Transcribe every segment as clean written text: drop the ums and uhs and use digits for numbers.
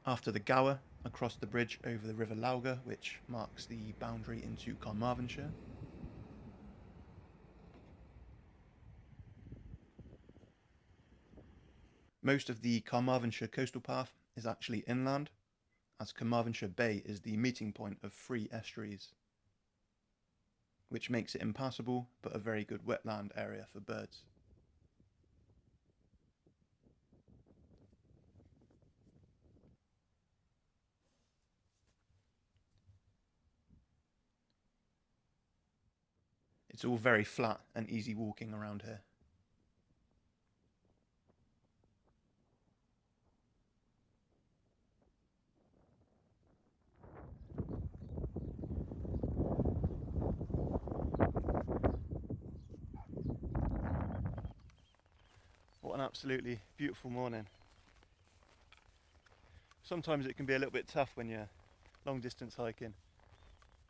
After the Gower, across the bridge over the River Lauga, which marks the boundary into Carmarthenshire. Most of the Carmarthenshire coastal path is actually inland, as Carmarthenshire Bay is the meeting point of 3 estuaries, which makes it impassable but a very good wetland area for birds. It's all very flat and easy walking around here. What an absolutely beautiful morning. Sometimes it can be a little bit tough when you're long distance hiking,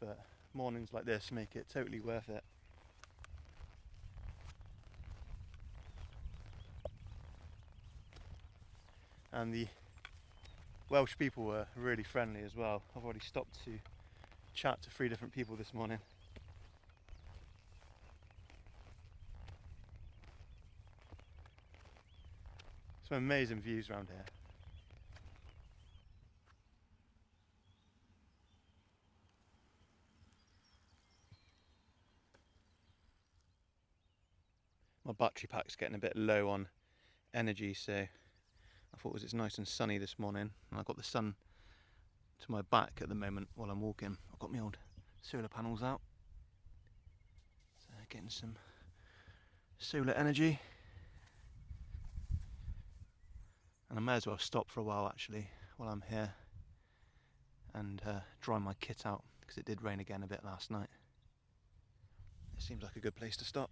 but mornings like this make it totally worth it. And the Welsh people were really friendly as well. I've already stopped to chat to 3 different people this morning. Some amazing views around here. My battery pack's getting a bit low on energy, so I thought it's nice and sunny this morning, and I've got the sun to my back at the moment while I'm walking. I've got my old solar panels out, so getting some solar energy. And I may as well stop for a while actually while I'm here and dry my kit out, because it did rain again a bit last night. It seems like a good place to stop.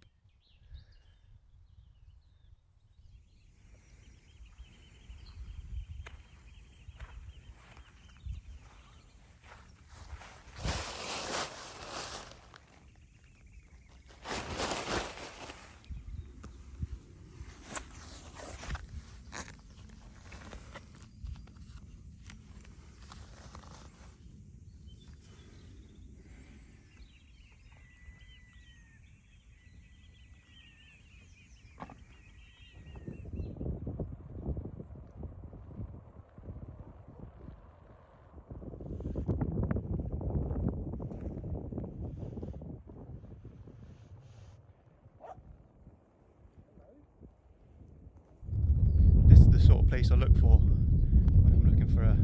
This is the sort of place I look for when I'm looking for a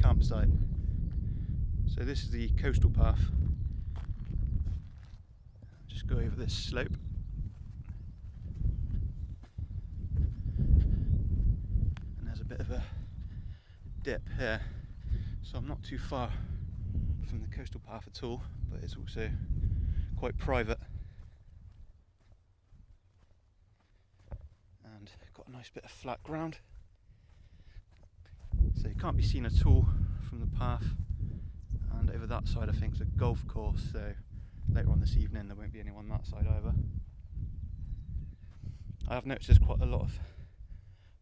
campsite. So this is the coastal path. Just go over this slope. And there's a bit of a dip here. So I'm not too far from the coastal path at all, but it's also quite private. And got a nice bit of flat ground. So you can't be seen at all from the path. And over that side I think is a golf course, so later on this evening there won't be anyone that side either. I have noticed there's quite a lot of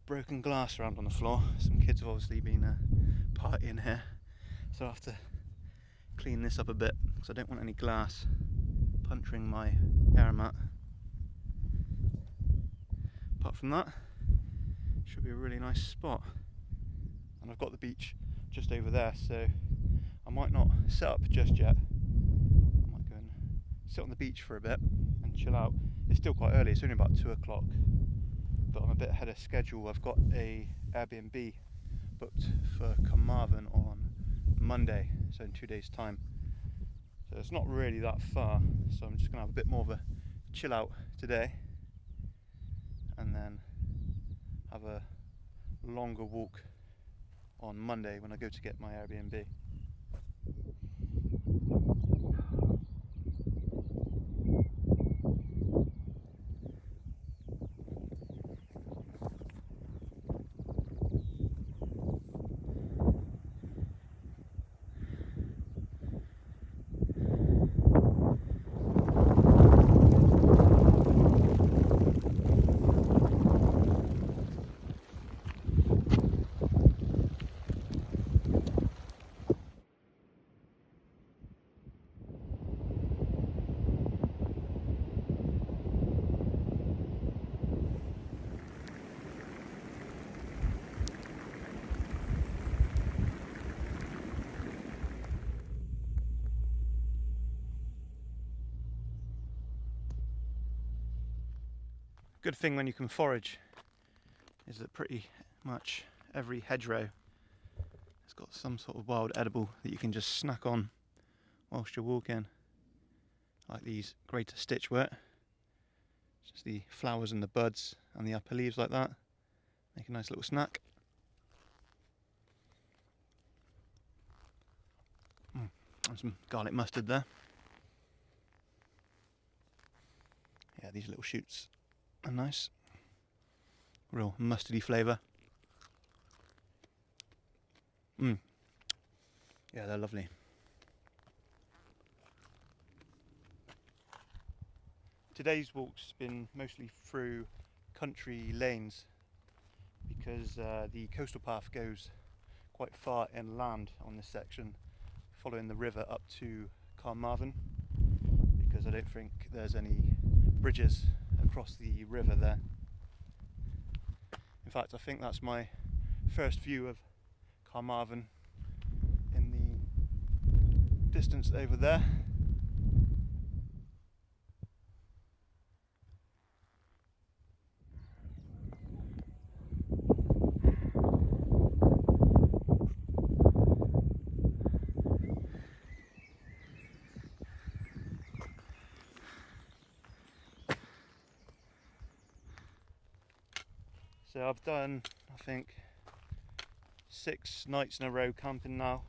broken glass around on the floor. Some kids have obviously been partying here, so I have to clean this up a bit because I don't want any glass puncturing my air mat. Apart from that, should be a really nice spot. And I've got the beach just over there, so I might not set up just yet. I might go and sit on the beach for a bit and chill out. It's still quite early, it's only about 2 o'clock, but I'm a bit ahead of schedule. I've got a Airbnb booked for Carmarthen on Monday, so in 2 days time. So it's not really that far, so I'm just going to have a bit more of a chill out today and then have a longer walk on Monday when I go to get my Airbnb. Good thing when you can forage is that pretty much every hedgerow has got some sort of wild edible that you can just snack on whilst you're walking. Like these greater stitchwort. It's just the flowers and the buds and the upper leaves like that. Make a nice little snack. And some garlic mustard there. Yeah, these little shoots are nice. Real mustardy flavour. Yeah, they're lovely. Today's walk's been mostly through country lanes because the coastal path goes quite far inland on this section, following the river up to Carmarthen, because I don't think there's any bridges across the river there. In fact, I think that's my first view of Carmarthen in the distance over there. So I've done, I think, 6 nights in a row camping now,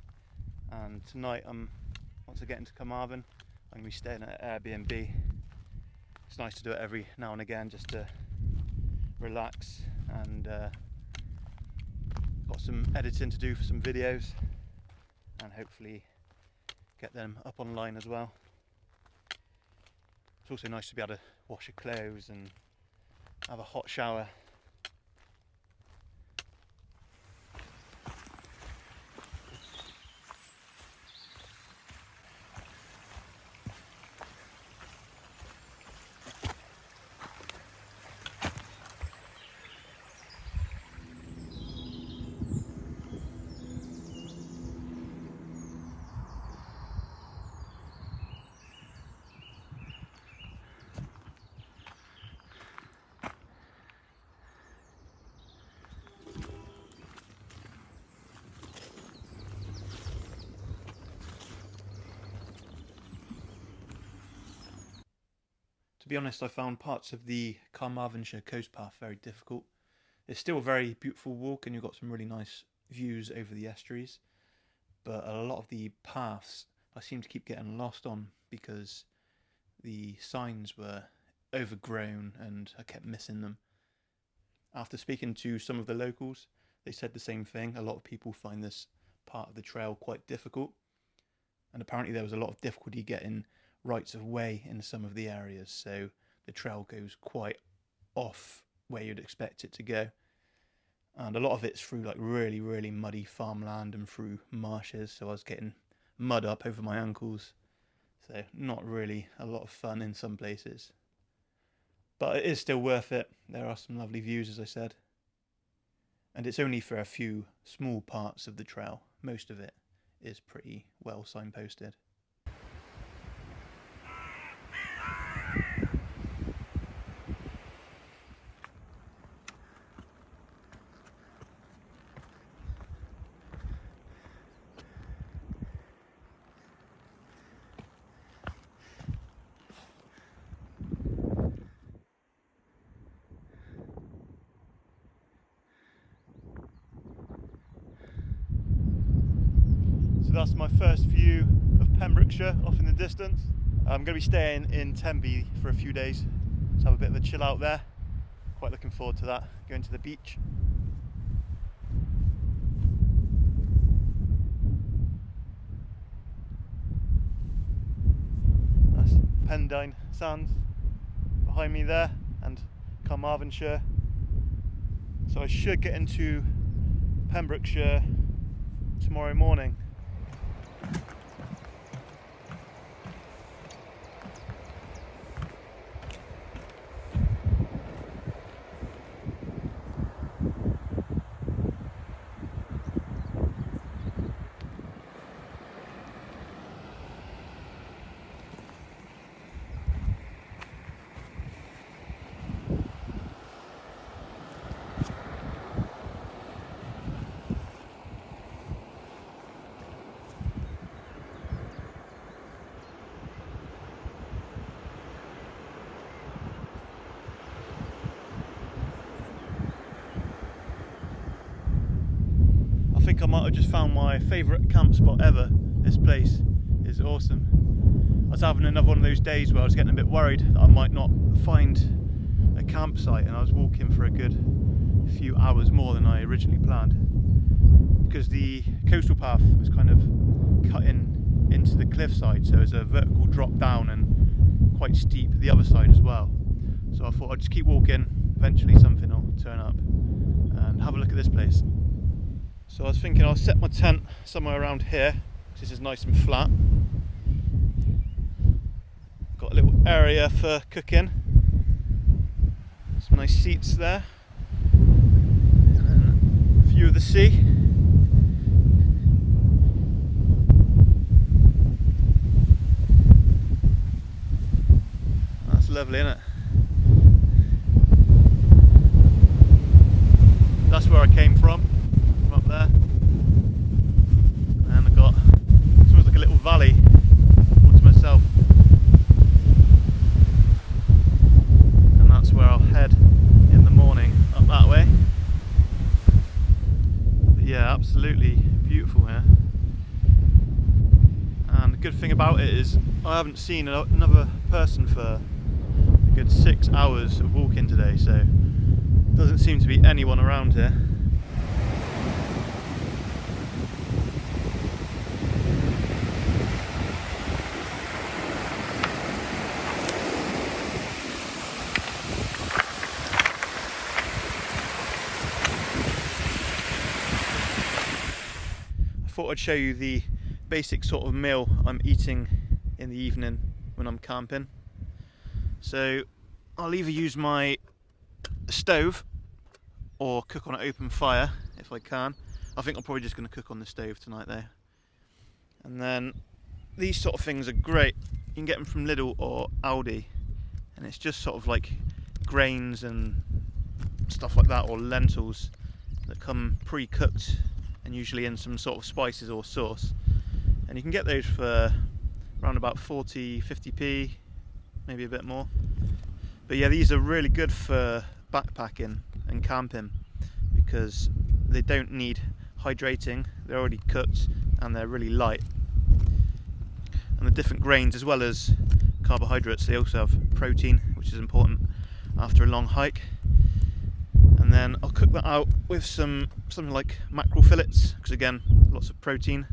and tonight once I get into Carmarthen, I'm going to be staying at an Airbnb. It's nice to do it every now and again just to relax, and got some editing to do for some videos and hopefully get them up online as well. It's also nice to be able to wash your clothes and have a hot shower. To be honest, I found parts of the Carmarthenshire coast path very difficult. It's still a very beautiful walk and you've got some really nice views over the estuaries, but a lot of the paths I seem to keep getting lost on because the signs were overgrown and I kept missing them. After speaking to some of the locals, they said the same thing. A lot of people find this part of the trail quite difficult, and apparently there was a lot of difficulty getting rights of way in some of the areas, so the trail goes quite off where you'd expect it to go, and a lot of it's through like really muddy farmland and through marshes, so I was getting mud up over my ankles, so not really a lot of fun in some places, but it is still worth it. There are some lovely views, as I said, and it's only for a few small parts of the trail. Most of it is pretty well signposted. That's my first view of Pembrokeshire off in the distance. I'm going to be staying in Tenby for a few days, so have a bit of a chill out there. Quite looking forward to that, going to the beach. That's Pendine Sands behind me there, and Carmarthenshire. So I should get into Pembrokeshire tomorrow morning. think I might have just found my favourite camp spot ever. This place is awesome. I was having another one of those days where I was getting a bit worried that I might not find a campsite, and I was walking for a good few hours more than I originally planned, because the coastal path was kind of cutting into the cliffside, so there's a vertical drop down and quite steep the other side as well. So I thought I'd just keep walking, eventually something will turn up, and have a look at this place. So I was thinking I'll set my tent somewhere around here, because this is nice and flat. Got a little area for cooking, some nice seats there, and then a view of the sea. That's lovely, isn't it? That's where I came from up there. And I've got, it's almost like a little valley all to myself. And that's where I'll head in the morning, up that way. But yeah, absolutely beautiful here. And the good thing about it is I haven't seen another person for a good 6 hours of walking today, so doesn't seem to be anyone around here. I thought I'd show you the basic sort of meal I'm eating in the evening when I'm camping. So I'll either use my stove or cook on an open fire if I can. I think I'm probably just going to cook on the stove tonight though. And then these sort of things are great. You can get them from Lidl or Aldi, and it's just sort of like grains and stuff like that, or lentils that come pre-cooked and usually in some sort of spices or sauce. And you can get those for around about 40-50p, maybe a bit more. But yeah, these are really good for backpacking and camping because they don't need hydrating, they're already cooked and they're really light. And the different grains, as well as carbohydrates, they also have protein, which is important after a long hike. And then I'll cook that out with something like mackerel fillets, because again, lots of protein,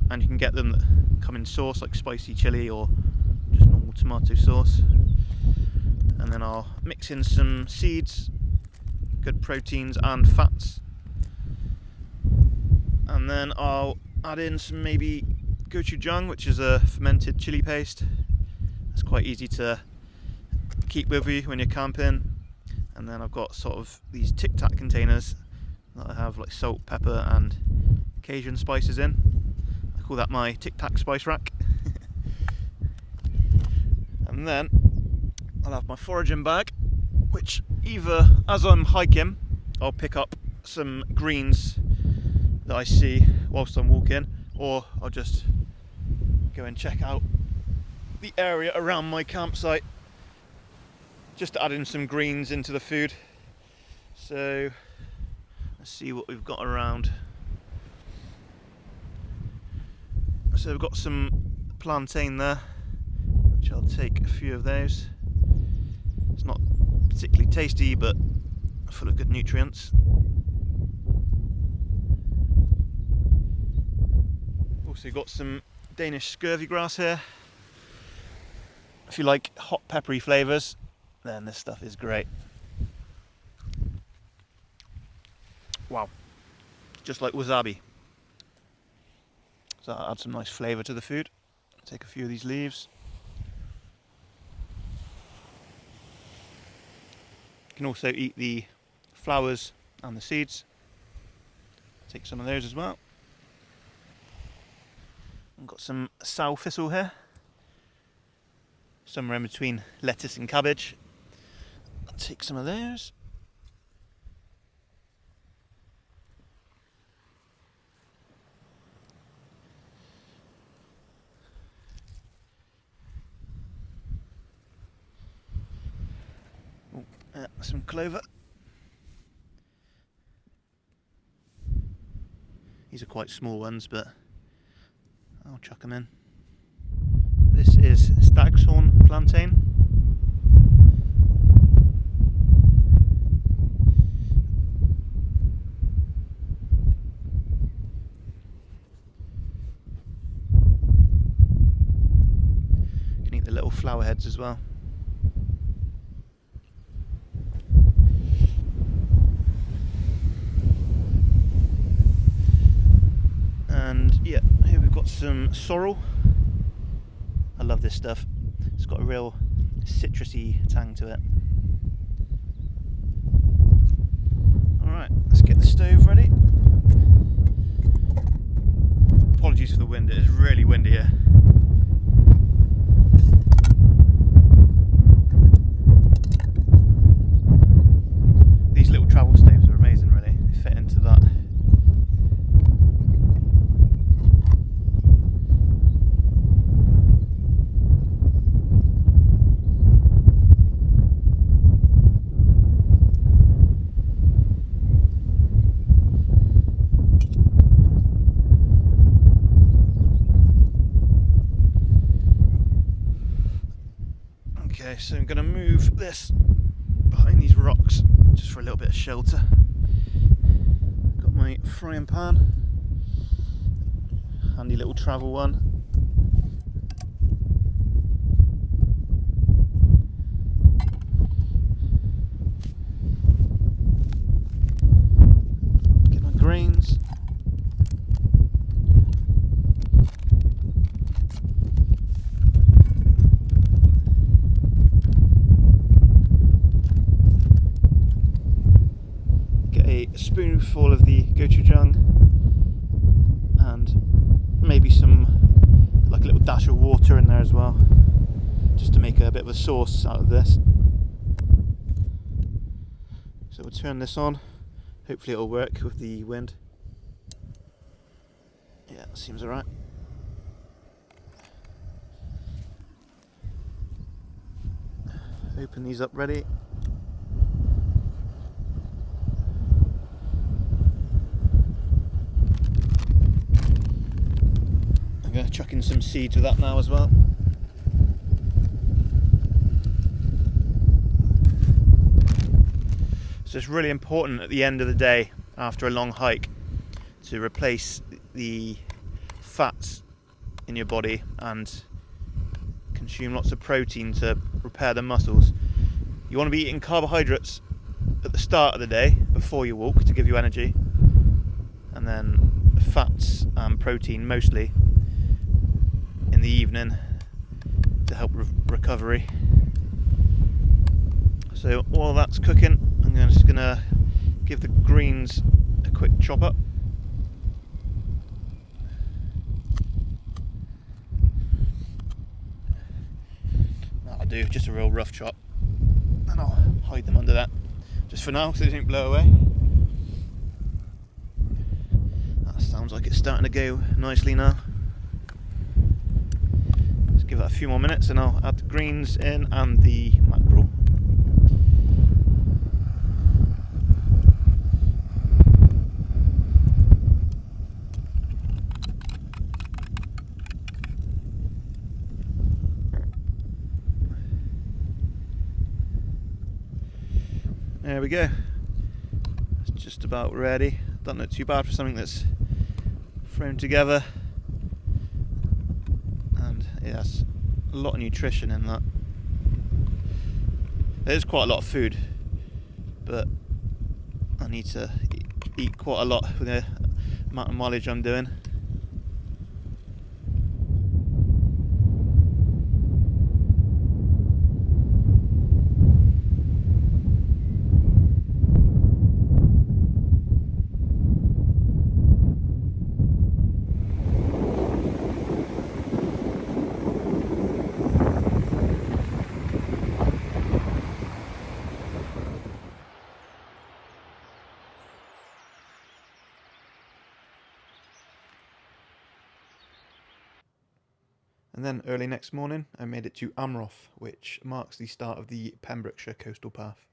and you can get them that come in sauce like spicy chili or just normal tomato sauce. And then I'll mix in some seeds, good proteins and fats, and then I'll add in some maybe gochujang, which is a fermented chili paste. It's quite easy to keep with you when you're camping. And then I've got sort of these Tic Tac containers that I have like salt, pepper and Cajun spices in. I call that my Tic Tac spice rack. And then I'll have my foraging bag, which either as I'm hiking I'll pick up some greens that I see whilst I'm walking, or I'll just go and check out the area around my campsite just to add in some greens into the food. So let's see what we've got around. So we've got some plantain there, which I'll take a few of those. It's not particularly tasty, but full of good nutrients. Also got some Danish scurvy grass here. If you like hot peppery flavours, then this stuff is great. Wow, just like wasabi. So I'll add some nice flavour to the food. Take a few of these leaves. You can also eat the flowers and the seeds. Take some of those as well. I've got some sow thistle here, somewhere in between lettuce and cabbage. I'll take some of those. Some clover. These are quite small ones, but I'll chuck them in. This is Staghorn plantain. You can eat the little flower heads as well. And yeah, here we've got some sorrel. I love this stuff. It's got a real citrusy tang to it. Alright, let's get the stove ready. Apologies for the wind, it is really windy here. These little travel stoves are amazing, really. They fit into that. Okay, so I'm going to move this behind these rocks just for a little bit of shelter. Got my frying pan, handy little travel one. Get my grains. A spoonful of the gochujang and maybe some, like a little dash of water in there as well, just to make a bit of a sauce out of this. So we'll turn this on, hopefully it'll work with the wind. Yeah, seems alright. Open these up ready. I'm going to chuck in some seeds with that now as well. So it's really important at the end of the day, after a long hike, to replace the fats in your body and consume lots of protein to repair the muscles. You want to be eating carbohydrates at the start of the day before you walk to give you energy, and then fats and protein mostly in the evening to help recovery. So while that's cooking, I'm just going to give the greens a quick chop up. That'll do, just a real rough chop, and I'll hide them under that just for now so they don't blow away. That sounds like it's starting to go nicely now. Give it a few more minutes and I'll add the greens in and the mackerel. There we go. It's just about ready. Doesn't look too bad for something that's thrown together. Yes, a lot of nutrition in that. There's quite a lot of food, but I need to eat quite a lot with the amount of mileage I'm doing. And then early next morning I made it to Amroth, which marks the start of the Pembrokeshire coastal path.